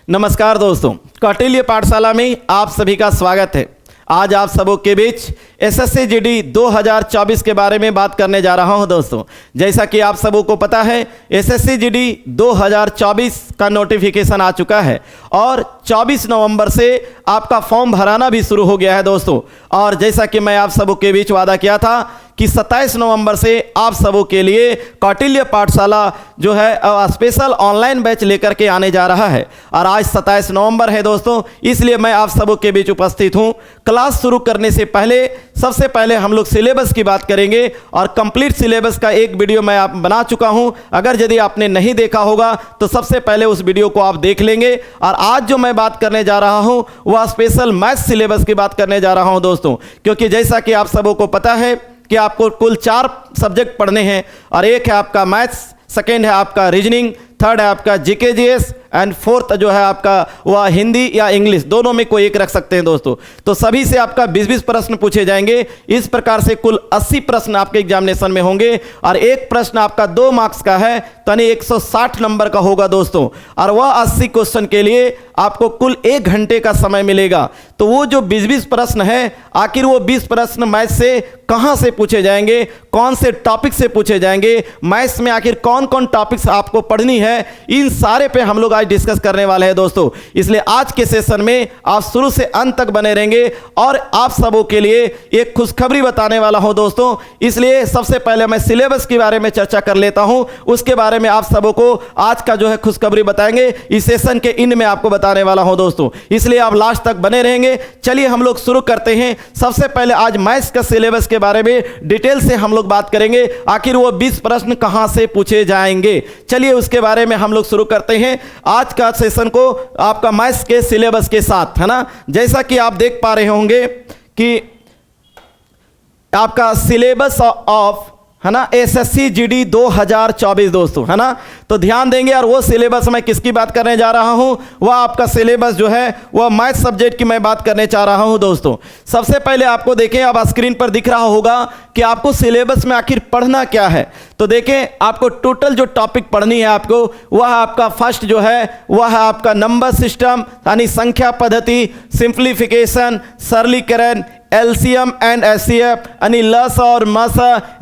नमस्कार दोस्तों, कौटिल्य पाठशाला में आप सभी का स्वागत है। आज आप सबों के बीच एसएससी जीडी 2024 के बारे में बात करने जा रहा हूं दोस्तों। जैसा कि आप सबों को पता है, एसएससी जीडी 2024 का नोटिफिकेशन आ चुका है और 24 नवंबर से आपका फॉर्म भराना भी शुरू हो गया है दोस्तों। और जैसा कि मैं आप सबों के बीच वादा किया था कि 27 नवंबर से आप सबों के लिए कौटिल्य पाठशाला जो है स्पेशल ऑनलाइन बैच लेकर के आने जा रहा है। और आज 27 नवंबर है दोस्तों, इसलिए मैं आप सबों के बीच उपस्थित हूं। क्लास शुरू करने से पहले सबसे पहले हम लोग सिलेबस की बात करेंगे और कंप्लीट सिलेबस का एक वीडियो मैं आप बना चुका हूं। अगर यदि आपने नहीं देखा होगा तो सबसे पहले उस वीडियो को आप देख लेंगे। और आज जो मैं बात करने जा रहा हूं वह स्पेशल मैथ्स सिलेबस की बात करने जा रहा हूं दोस्तों, क्योंकि जैसा कि आप सबों को पता है कि आपको कुल 4 सब्जेक्ट पढ़ने हैं और एक है आपका मैथ्स, सेकेंड है आपका रीजनिंग, थर्ड है आपका जीके जीएस एंड फोर्थ जो है आपका वह हिंदी या इंग्लिश, दोनों में कोई एक रख सकते हैं दोस्तों। तो सभी से आपका 20-20 प्रश्न पूछे जाएंगे। इस प्रकार से कुल 80 प्रश्न आपके एग्जामिनेशन में होंगे और एक प्रश्न आपका 2 मार्क्स का है, यानी 160 नंबर का होगा दोस्तों। और वह 80 क्वेश्चन के लिए आपको कुल 1 घंटे का समय मिलेगा। तो वो जो 20-20 प्रश्न है, आखिर वो 20 प्रश्न मैथ से कहाँ से पूछे जाएंगे, कौन से टॉपिक से पूछे जाएंगे, मैथ्स में आखिर कौन कौन टॉपिक्स आपको पढ़नी है, इन सारे पे हम लोग आज डिस्कस करने वाले हैं दोस्तों। इसलिए आज के सेशन में आप शुरू से अंत तक बने रहेंगे और आप सबों के लिए एक खुशखबरी बताने वाला हूं दोस्तों। इसलिए सबसे पहले मैं सिलेबस के बारे में चर्चा कर लेता हूं, उसके बारे में आप सबों को आज का जो है खुशखबरी बताएंगे। इस सेशन के इन में आपको बताने वाला हूं दोस्तों, इसलिए आप लास्ट तक बने रहेंगे। चलिए हम लोग शुरू करते हैं। सबसे पहले आज मैथ्स का सिलेबस के बारे में डिटेल से हम लोग बात करेंगे, आखिर वो 20 प्रश्न कहां से पूछे जाएंगे। चलिए उसके बारे में हम लोग शुरू करते हैं आज का सेशन को आपका मैथ्स के सिलेबस के साथ, है ना। जैसा कि आप देख पा रहे होंगे कि आपका सिलेबस ऑफ, है ना, एसएससी जीडी 2024 दोस्तों, है ना। तो ध्यान देंगे। और वो सिलेबस मैं किसकी बात करने जा रहा हूं, वह आपका सिलेबस जो है वह मैथ सब्जेक्ट की मैं बात करने चाह रहा हूं दोस्तों। सबसे पहले आपको देखें, अब स्क्रीन पर दिख रहा होगा कि आपको सिलेबस में आखिर पढ़ना क्या है। तो देखें, आपको टोटल जो टॉपिक पढ़नी है आपको, वह आपका फर्स्ट जो है वह है आपका नंबर सिस्टम, यानी संख्या पद्धति, सिंप्लीफिकेशन, सरलीकरण, एलसीएम एंड एचसीएफ, यानी लस और मस,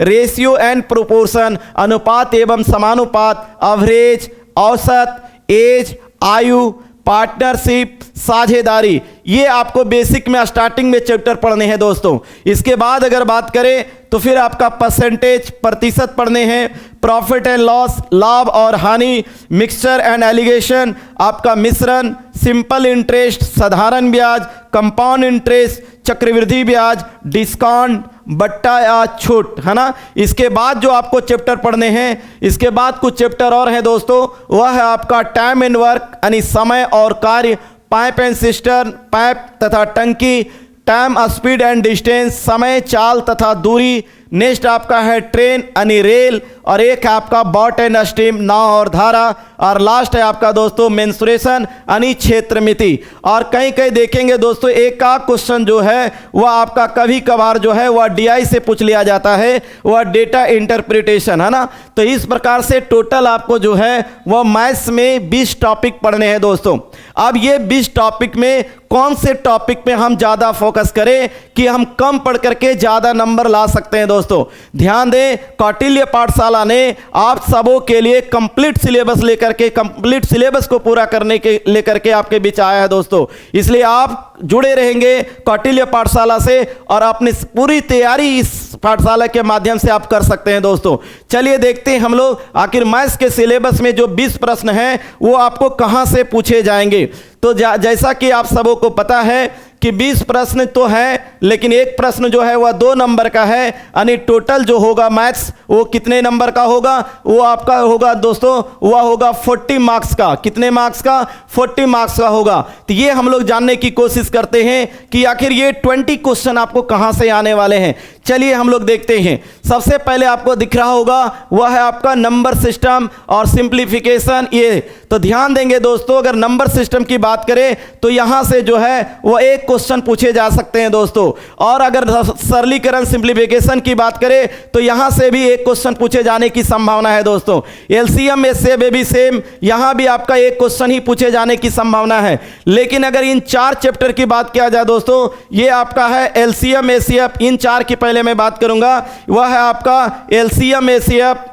रेशियो एंड प्रोपोर्शन, अनुपात एवं समानुपात, एवरेज, औसत, एज, आयु, पार्टनरशिप, साझेदारी। ये आपको बेसिक में स्टार्टिंग में चैप्टर पढ़ने हैं दोस्तों। इसके बाद अगर बात करें तो फिर आपका परसेंटेज, प्रतिशत पढ़ने हैं, प्रॉफिट एंड लॉस, लाभ और हानि, मिक्सचर एंड एलिगेशन, आपका मिश्रण, सिंपल इंटरेस्ट, साधारण ब्याज, कंपाउंड इंटरेस्ट, चक्रवृद्धि ब्याज, डिस्काउंट, बट्टा या छूट, है ना। इसके बाद जो आपको चैप्टर पढ़ने हैं, इसके बाद कुछ चैप्टर और हैं दोस्तों, वह है आपका टाइम एंड वर्क, यानी समय और कार्य, पाइप एंड सिस्टर्न, पाइप तथा टंकी, टाइम, स्पीड एंड डिस्टेंस, समय, चाल तथा दूरी। नेक्स्ट आपका है ट्रेन यानी रेल, और एक है आपका बॉट एंड स्टीम, नाव और धारा। और लास्ट है आपका दोस्तों मेंसुरेशन यानी क्षेत्र मिति। और कहीं कहीं देखेंगे दोस्तों, एक का क्वेश्चन जो है वह आपका कभी कभार जो है वह डीआई से पूछ लिया जाता है, वह डेटा इंटरप्रिटेशन, है ना। तो इस प्रकार से टोटल आपको जो है वह मैथ्स में 20 टॉपिक पढ़ने हैं दोस्तों। अब ये 20 टॉपिक में कौन से टॉपिक पे हम ज़्यादा फोकस करें कि हम कम पढ़ करके ज़्यादा नंबर ला सकते हैं दोस्तों। ध्यान दें, कौटिल्य पाठशाला ने आप सबों के लिए कंप्लीट सिलेबस लेकर के, कंप्लीट सिलेबस को पूरा करने के लेकर के आपके बीच आया है दोस्तों। इसलिए आप जुड़े रहेंगे कौटिल्य पाठशाला से और अपनी पूरी तैयारी इस पाठशाला के माध्यम से आप कर सकते हैं दोस्तों। चलिए देखते हैं हम लोग आखिर मैथ्स के सिलेबस में जो 20 प्रश्न हैं वो आपको कहां से पूछे जाएंगे। तो जैसा कि आप सबों को पता है कि 20 प्रश्न तो है, लेकिन एक प्रश्न जो है वह 2 नंबर का है, यानी टोटल जो होगा मैथ्स वो कितने नंबर का होगा, वो आपका होगा दोस्तों, वह होगा 40 मार्क्स का। कितने मार्क्स का? 40 मार्क्स का होगा। तो ये हम लोग जानने की कोशिश करते हैं कि आखिर ये 20 क्वेश्चन आपको कहां से आने वाले हैं। चलिए हम लोग देखते हैं। सबसे पहले आपको दिख रहा होगा वह है आपका नंबर सिस्टम और सिंप्लीफिकेशन। ये तो ध्यान देंगे दोस्तों, अगर नंबर सिस्टम की बात करें तो यहां से जो है वह एक क्वेश्चन पूछे जा सकते हैं दोस्तों। और अगर सरलीकरण सिंप्लीफिकेशन की बात करें तो यहां से भी एक क्वेश्चन पूछे जाने की संभावना है दोस्तों। एलसीएम में से भी सेम, यहां भी आपका एक क्वेश्चन ही पूछे जाने की संभावना है। लेकिन अगर इन 4 चैप्टर की बात किया जाए दोस्तों, ये आपका है एलसीएम एसीएफ, इन 4 की पहले मैं बात करूंगा। वह है आपका एलसीएम एसीएफ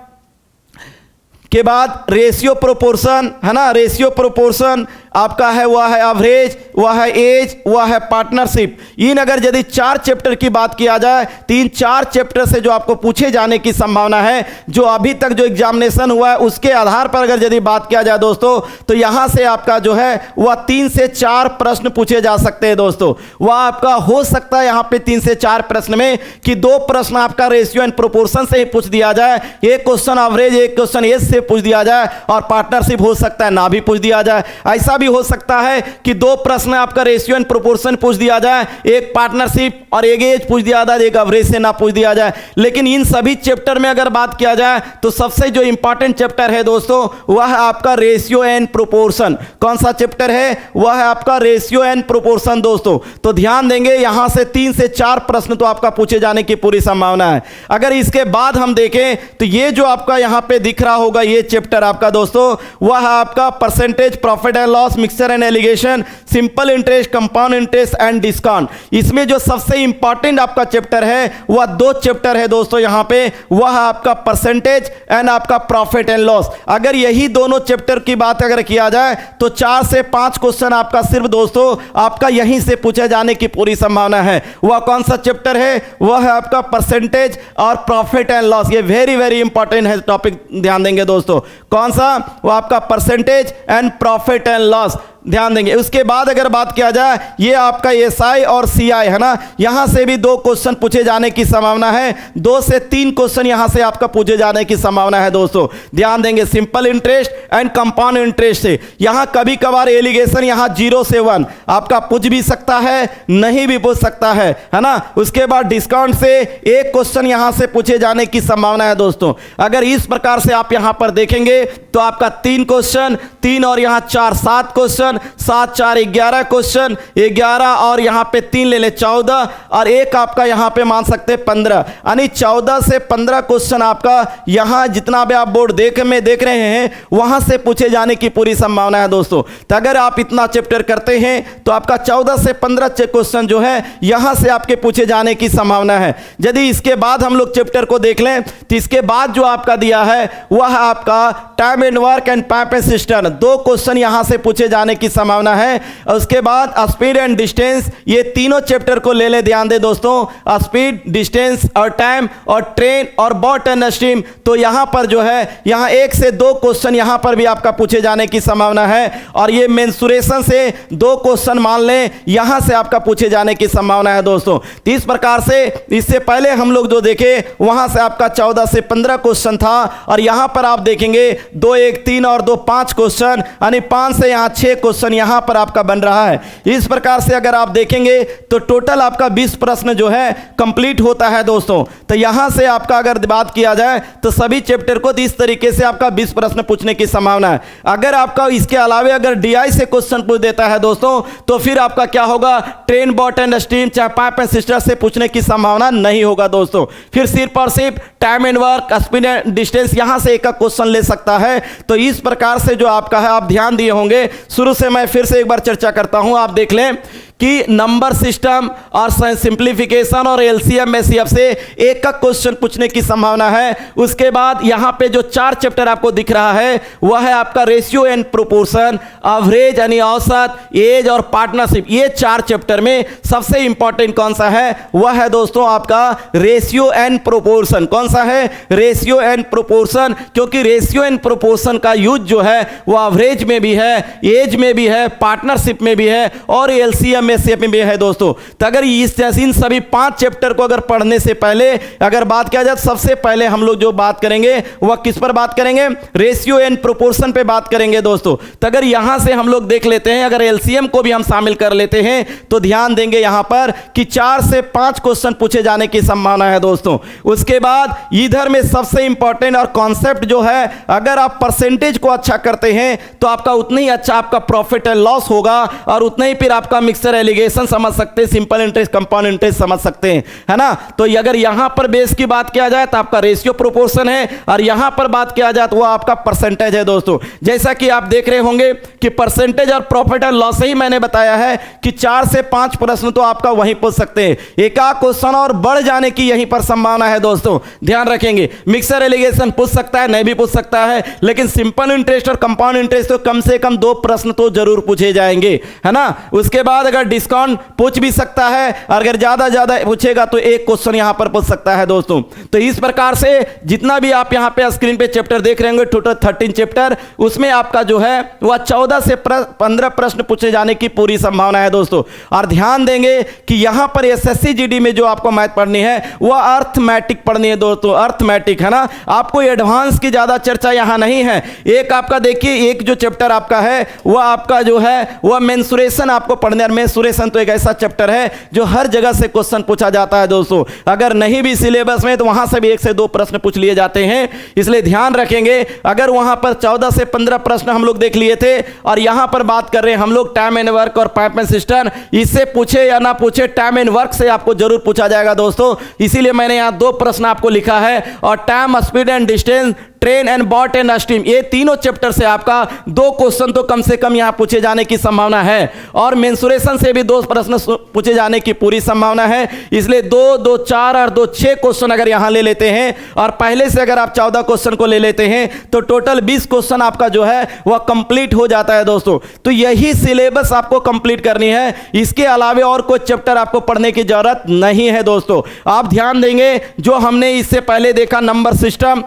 के बाद रेशियो प्रोपोर्शन, है ना, रेशियो प्रोपोर्शन आपका है, वह है एवरेज, वह है एज, वह है पार्टनरशिप। इन अगर यदि 4 चैप्टर की बात किया जाए तो इन 4 चैप्टर से जो आपको पूछे जाने की संभावना है, जो अभी तक जो एग्जामिनेशन हुआ है उसके आधार पर अगर यदि बात किया जाए दोस्तों, तो यहां से आपका जो है वह 3 से 4 प्रश्न पूछे जा सकते हैं दोस्तों। वह आपका हो सकता है यहां पे 3 से 4 प्रश्न में कि 2 प्रश्न आपका रेशियो एंड प्रोपोर्शन से ही पूछ दिया जाए, एक क्वेश्चन एवरेज, एक क्वेश्चन एज से पूछ दिया जाए, और पार्टनरशिप हो सकता है ना भी पूछ दिया जाए। ऐसा भी हो सकता है कि 2 प्रश्न आपका रेशियो एंड प्रोपोर्शन पूछ दिया जाए, एक पार्टनरशिप और एक एज पूछ दिया जाए, एक एवरेज से ना पूछ दिया जाए। लेकिन इन सभी चैप्टर में अगर बात किया जाए तो सबसे जो इंपॉर्टेंट चैप्टर है दोस्तों, वह है आपका रेशियो एंड प्रोपोर्शन। कौन सा चैप्टर है? वह है आपका रेशियो एंड प्रोपोर्शन दोस्तों। तो ध्यान देंगे, यहां से 3 से 4 प्रश्न तो आपका पूछे जाने की पूरी संभावना है। अगर इसके बाद हम देखें तो ये जो आपका यहां पे दिख रहा होगा, ये चैप्टर आपका दोस्तों, वह है आपका percentage profit and loss, mixture and allegation, simple interest, compound interest and discount. इसमें जो सबसे इंपॉर्टेंट आपका चैप्टर है वह 2 चैप्टर है दोस्तों यहां पे, वह आपका परसेंटेज एंड आपका प्रॉफिट एंड लॉस। अगर यही दोनों चैप्टर की बात अगर किया जाए तो 4 से 5 क्वेश्चन आपका सिर्फ दोस्तों आपका यहीं से पूछे जाने की पूरी संभावना है। वह कौन सा चैप्टर है? वह है आपका परसेंटेज और प्रॉफिट एंड लॉस। ये वेरी वेरी इंपॉर्टेंट है टॉपिक, ध्यान देंगे दोस्तों। कौन सा? वह आपका percentage and profit and loss, ध्यान देंगे। उसके बाद अगर बात किया जाए, ये आपका एसआई और सीआई है ना, यहां से भी 2 क्वेश्चन पूछे जाने की संभावना है। 2 से 3 क्वेश्चन यहां से आपका पूछे जाने की संभावना है दोस्तों, ध्यान देंगे। Simple interest and compound interest से यहां कभी कभार एलिगेशन यहां 0 से 1 आपका पूछ भी सकता है, नहीं भी पूछ सकता है ना। उसके बाद डिस्काउंट से एक क्वेश्चन यहां से पूछे जाने की संभावना है दोस्तों। अगर इस प्रकार से आप यहां पर देखेंगे तो आपका 3 क्वेश्चन, 3 और यहां 4, 7 क्वेश्चन, 7 4 11 क्वेश्चन, 11 और यहां पे 3 ले ले 14, और एक आपका यहां पे मान सकते 15, यानी 14 से 15 क्वेश्चन आपका यहां जितना भी आप बोर्ड देख रहे हैं वहां से पूछे जाने की पूरी संभावना है दोस्तों। तो अगर आप इतना चैप्टर करते हैं तो आपका 14 से 15 क्वेश्चन जो है यहां से आपके पूछे जाने की संभावना है। यदि इसके बाद हम लोग चैप्टर को देख लें तो इसके बाद जो आपका दिया है वह आपका time and work and pipe and system, 2 question यहां से पूछे जाने की संभावना है। उसके बाद स्पीड एंड डिस्टेंस, ये तीनों चैप्टर को ले ले, ध्यान दे दोस्तों। स्पीड, डिस्टेंस और टाइम और ट्रेन और बोट एंड स्टीम, तो यहां पर जो है यहां 1 से 2 क्वेश्चन यहां पर भी आपका पूछे जाने की संभावना है। और ये मेंसुरेशन से 2 क्वेश्चन मान लें यहां से आपका पूछे जाने की संभावना है दोस्तों। तो इस प्रकार से इससे पहले हम लोग जो देखे वहां से आपका 14 से 15 क्वेश्चन था, और यहां पर आप देखेंगे 2 1 3 और 2 5 क्वेश्चन, यानी 5 से यहां 6 क्वेश्चन यहां पर आपका बन रहा है। इस प्रकार से अगर आप देखेंगे तो टोटल आपका 20 प्रश्न जो है कंप्लीट होता है दोस्तों। तो यहां से आपका अगर बात किया जाए तो सभी चैप्टर को इस तरीके से आपका 20 प्रश्न पूछने की संभावना है। अगर आपका इसके अलावा अगर डीआई से क्वेश्चन पूछ देता है दोस्तों, तो फिर आपका क्या होगा, ट्रेन, बोट एंड स्टीम, चाहे पाइप एंड सिस्टम से पूछने की संभावना नहीं होगा दोस्तों। फिर सिर्फ और सिर्फ time and work, speed and distance, यहां से एक क्वेश्चन ले सकता है। तो इस प्रकार से जो आपका है आप ध्यान दिए होंगे। शुरू से मैं फिर से एक बार चर्चा करता हूं, आप देख लें कि नंबर सिस्टम और सिंप्लीफिकेशन और एलसीएम एसीएफ से एक का क्वेश्चन पूछने की संभावना है। उसके बाद यहां पे जो 4 चैप्टर आपको दिख रहा है वह है आपका रेशियो एंड प्रोपोर्शन, एवरेज यानी औसत, एज और पार्टनरशिप। ये 4 चैप्टर में सबसे इंपॉर्टेंट कौन सा है? वह है दोस्तों आपका रेशियो एंड प्रोपोर्शन। कौन सा है? Ratio and proportion. क्योंकि रेशियो एंड प्रोपोर्शन का यूज जो है वह एवरेज में भी है, एज में भी है, पार्टनरशिप में भी है और एलसीएम में भी है दोस्तों। तो अगर इन सभी 5 चैप्टर को अगर पढ़ने से पहले अगर बात किया जाए, सबसे पहले हम लोग जो बात करेंगे वह किस पर बात करेंगे? रेशियो एंड प्रोपोर्शन पे बात करेंगे दोस्तों। तो अगर यहां से हम लोग देख लेते हैं, अगर एलसीएम को भी हम शामिल कर लेते हैं तो ध्यान देंगे यहां पर कि 4 से 5 क्वेश्चन पूछे जाने की संभावना है दोस्तों। उसके बाद इधर में सबसे इंपॉर्टेंट और कॉन्सेप्ट जो है, अगर आप परसेंटेज को अच्छा करते हैं तो आपका उतना ही अच्छा आपका प्रॉफिट एंड लॉस होगा और उतना ही फिर आपका मिक्सर एलिगेशन समझ सकते हैं, सिंपल इंटरेस्ट, कंपाउंड इंटरेस्ट समझ सकते हैं, है ना। तो अगर यहां पर बेस की बात किया जाए तो आपका रेशियो प्रोपोर्शन है, और यहां पर बात किया जाए तो वो आपका परसेंटेज है दोस्तों। जैसा कि आप देख रहे होंगे कि परसेंटेज और प्रॉफिट एंड लॉस ही मैंने बताया है कि 4 से 5 प्रश्न तो आपका वहीं पूछ सकते हैं, एक आध क्वेश्चन और बढ़ जाने की यहीं पर संभावना है दोस्तों, ध्यान रखेंगे। मिक्सर एलिगेशन पूछ सकता है, नहीं भी पूछ सकता है, लेकिन सिंपल इंटरेस्ट और कंपाउंड इंटरेस्ट तो कम से कम 2 प्रश्न तो जरूर पूछे जाएंगे, है ना। उसके बाद अगर डिस्काउंट पूछ भी सकता है, अगर ज्यादा पूछेगा तो एक क्वेश्चन यहां पर पूछ सकता है दोस्तों। तो इस प्रकार से जितना भी आप यहां पे स्क्रीन पे चैप्टर देख रहे होंगे, टोटल 13 चैप्टर, उसमें आपका जो है वह 14 से 15 प्रश्न पूछे जाने की पूरी संभावना है दोस्तों। और ध्यान देंगे कि यहां पर एसएससी जीडी में जो आपको मैथ पढ़नी है वह अर्थमेटिक पढ़नी है दोस्तों, अर्थमेटिक, है ना। आपको एडवांस की ज्यादा चर्चा यहां नहीं है। एक आपका देखिए, एक जो चैप्टर आपका है वह आपका जो है वह मेंसुरेशन आपको पढ़ने, और मेंसुरेशन तो एक ऐसा चैप्टर है जो हर जगह से क्वेश्चन पूछा जाता है दोस्तों। अगर नहीं भी सिलेबस में तो वहां से भी 1 से 2 प्रश्न पूछ लिए जाते हैं, इसलिए ध्यान रखेंगे। अगर वहां पर 14 से 15 प्रश्न हम लोग देख लिए थे, और यहां पर बात कर रहे हैं हम लोग टाइम एंड वर्क और पाइप एंड सिस्टम, इससे पूछे या ना पूछे टाइम एंड वर्क से आपको जरूर पूछा जाएगा दोस्तों। इसीलिए मैंने यहां 2 प्रश्न आपको लिखा है, और time, speed and distance, train and boat and stream, ये तीनों चैप्टर से आपका 2 क्वेश्चन तो कम से कम यहां पूछे जाने की संभावना है, और मेंसुरेशन से भी 2 प्रश्न पूछे जाने की पूरी संभावना है। इसलिए 2, 2, 4 और 2, 6 क्वेश्चन अगर यहां ले लेते हैं, और पहले से अगर आप 14 क्वेश्चन को ले लेते हैं, तो टोटल 20 क्वेश्चन आपका जो है वह कंप्लीट हो जाता है दोस्तों। तो यही सिलेबस आपको कंप्लीट करनी है, इसके अलावा और कोई चैप्टर आपको पढ़ने की जरूरत नहीं है दोस्तों। आप ध्यान देंगे, जो हमने इससे पहले देखा नंबर सिस्टम,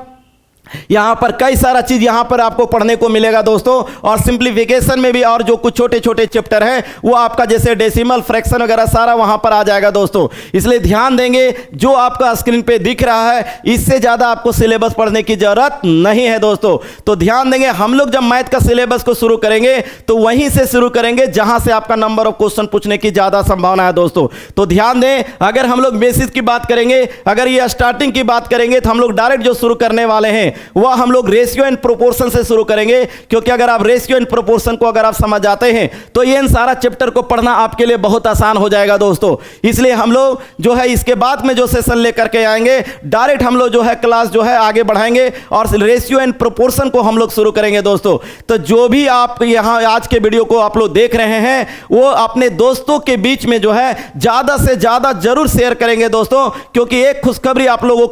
यहां पर कई सारा चीज यहां पर आपको पढ़ने को मिलेगा दोस्तों। और सिंप्लीफिकेशन में भी और जो कुछ छोटे छोटे चैप्टर हैं वो आपका जैसे डेसिमल, फ्रैक्शन वगैरह सारा वहां पर आ जाएगा दोस्तों। इसलिए ध्यान देंगे, जो आपका स्क्रीन पे दिख रहा है इससे ज्यादा आपको सिलेबस पढ़ने की जरूरत नहीं है दोस्तों। तो ध्यान देंगे, हम लोग जब मैथ का सिलेबस को शुरू करेंगे तो वहीं से शुरू करेंगे जहां से आपका नंबर ऑफ क्वेश्चन पूछने की ज्यादा संभावना है दोस्तों। तो ध्यान दें, अगर हम लोग बेसिस की बात करेंगे, अगर ये स्टार्टिंग की बात करेंगे, तो हम लोग डायरेक्ट जो शुरू करने वाले हैं वह हम लोग रेशियो एंड प्रोपोर्शन से शुरू करेंगे, क्योंकि अगर आप रेशियो एंड प्रोपोर्शन को अगर आप समझ जाते हैं तो ये इन सारा चैप्टर को पढ़ना आपके लिए बहुत आसान हो जाएगा दोस्तों। इसलिए हम लोग जो है इसके बाद में जो सेशन लेकर के आएंगे, डायरेक्ट हम लोग जो है क्लास जो है आगे बढ़ाएंगे और रेशियो एंड प्रोपोर्शन को हम लोग शुरू करेंगे दोस्तों। तो जो भी आप यहां आज के वीडियो को आप लोग देख रहे हैं वो अपने दोस्तों के बीच में जो है ज्यादा से ज्यादा जरूर शेयर करेंगे दोस्तों, क्योंकि एक खुशखबरी आप लोगों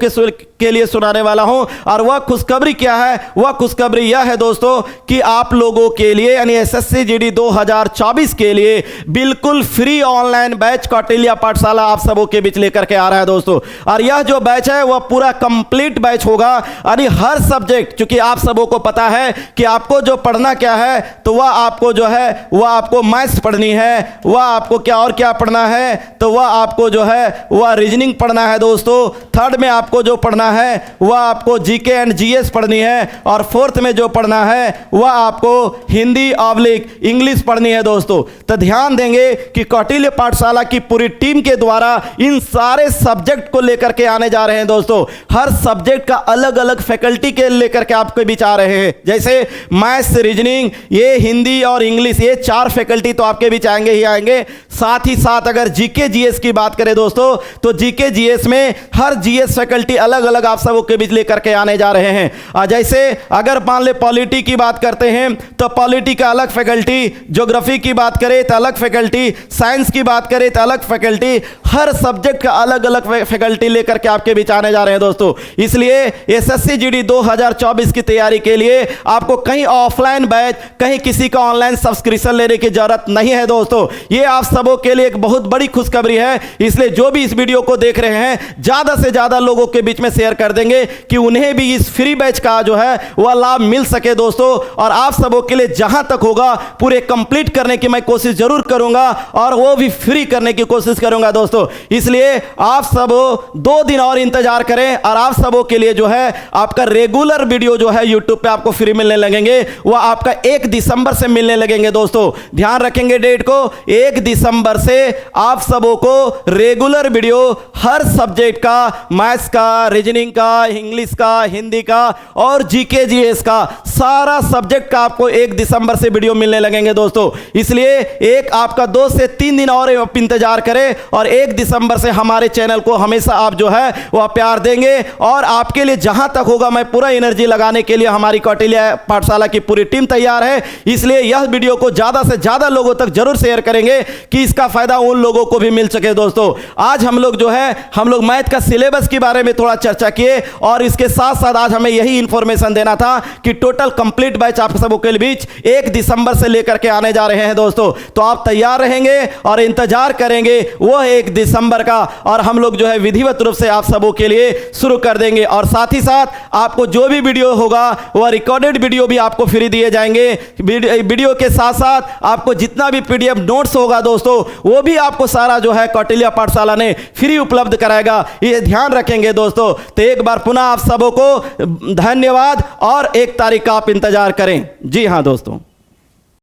के लिए सुनाने वाला हूं। और वह खुशखबरी क्या है? वह खुशखबरी यह है दोस्तों कि आप लोगों के लिए यानी एसएससी जीडी 2024 के लिए बिल्कुल फ्री ऑनलाइन बैच कौटिल्य पाठशाला आप सबों के बीच लेकर के आ रहा है दोस्तों। और यह जो बैच है वह पूरा कंप्लीट बैच होगा, यानी हर सब्जेक्ट, क्योंकि आप सबों को पता है कि आपको जो पढ़ना क्या है, तो वह आपको जो है वह आपको मैथ्स पढ़नी है, वह आपको क्या और क्या पढ़ना है, तो वह आपको जो है वह रीजनिंग पढ़ना है दोस्तों। थर्ड में आपको जो पढ़ना है वह आपको जीके एंड जीएस पढ़नी है, और फोर्थ में जो पढ़ना है वह आपको हिंदी ऑब्लिक इंग्लिश पढ़नी है दोस्तों। तो ध्यान देंगे कि कौटिल्य पाठशाला की पूरी टीम के द्वारा इन सारे सब्जेक्ट को लेकर के आने जा रहे हैं दोस्तों। हर सब्जेक्ट का अलग अलग फैकल्टी के लेकर के आपके बीच आ रहे हैं, जैसे मैथ्स, रीजनिंग, ये हिंदी और इंग्लिश, ये 4 फैकल्टी तो आपके बीच आएंगे ही आएंगे। साथ ही साथ अगर जीके जीएस की बात करें दोस्तों, तो जीके जीएस में हर जीएस फैकल्टी अलग अलग आप सबों के बीच लेकर के आने जा रहे हैं। जैसे अगर मान ले पॉलिटी की बात करते हैं तो पॉलिटी का अलग फैकल्टी, ज्योग्राफी की बात करें तो अलग फैकल्टी, साइंस की बात करें तो अलग फैकल्टी, हर सब्जेक्ट का अलग अलग फैकल्टी लेकर के आपके बीच आने जा रहे हैं दोस्तों। इसलिए एसएससी जीडी 2024 की तैयारी के लिए आपको कहीं ऑफलाइन बैच, कहीं किसी का ऑनलाइन सब्सक्रिप्शन लेने की जरूरत नहीं है दोस्तों। ये आप सबों के लिए एक बहुत बड़ी खुशखबरी है। इसलिए जो भी इस वीडियो को देख रहे हैं ज्यादा से ज्यादा लोगों के बीच में शेयर कर देंगे कि उन्हें भी इस फ्री बैच का जो है वह लाभ मिल सके दोस्तों। और आप सबों के लिए जहां तक होगा पूरे कंप्लीट करने की मैं कोशिश जरूर करूंगा, और वो भी फ्री करने की कोशिश करूंगा दोस्तों। इसलिए आप सब 2 दिन और इंतजार करें, और आप सबों के लिए जो है आपका रेगुलर वीडियो जो है यूट्यूब पे आपको फ्री मिलने लगेंगे, वह आपका 1 दिसंबर से मिलने लगेंगे दोस्तों। ध्यान रखेंगे डेट को, 1 दिसंबर से आप सबों को रेगुलर वीडियो हर सब्जेक्ट का, मैथ्स का, रीजनिंग रीजनिंग का, इंग्लिश का, हिंदी का और जीके जीएस का सारा सब्जेक्ट का आपको 1 दिसंबर से वीडियो मिलने लगेंगे दोस्तों। इसलिए एक आपका 2 से 3 दिन और इंतजार करें और 1 दिसंबर से हमारे चैनल को हमेशा आप जो है वह प्यार देंगे और आपके लिए जहां तक होगा मैं पूरा एनर्जी लगाने के लिए हमारी कौटिल्य पाठशाला की पूरी टीम तैयार है। इसलिए यह वीडियो को ज्यादा से ज्यादा लोगों तक जरूर शेयर करेंगे कि इसका फायदा उन लोगों को भी मिल सके। दोस्तों आज हम लोग जो है हम लोग मैथ का सिलेबस के बारे में थोड़ा चर्चा किए और इसके साथ साथ आज हमें यही इंफॉर्मेशन देना था कि टोटल कंप्लीट बैच आप सबों के बीच 1 दिसंबर से लेकर के आने जा रहे हैं दोस्तों। तो आप तैयार रहेंगे और इंतजार करेंगे वह 1 दिसंबर का और हम लोग जो है विधिवत रूप से आप सबों के लिए शुरू कर देंगे और साथ ही साथ आपको जो भी वीडियो होगा वह रिकॉर्डेड वीडियो भी आपको फ्री दिए जाएंगे। वीडियो के साथ साथ आपको जितना भी पीडीएफ नोट्स होगा दोस्तों वो भी आपको सारा जो है कौटिल्य पाठशाला ने फ्री उपलब्ध कराएगा, ये ध्यान रखेंगे दोस्तों। तो एक बार पुनः आप सबों को धन्यवाद और 1 तारीख का आप इंतजार करें। जी हाँ दोस्तों।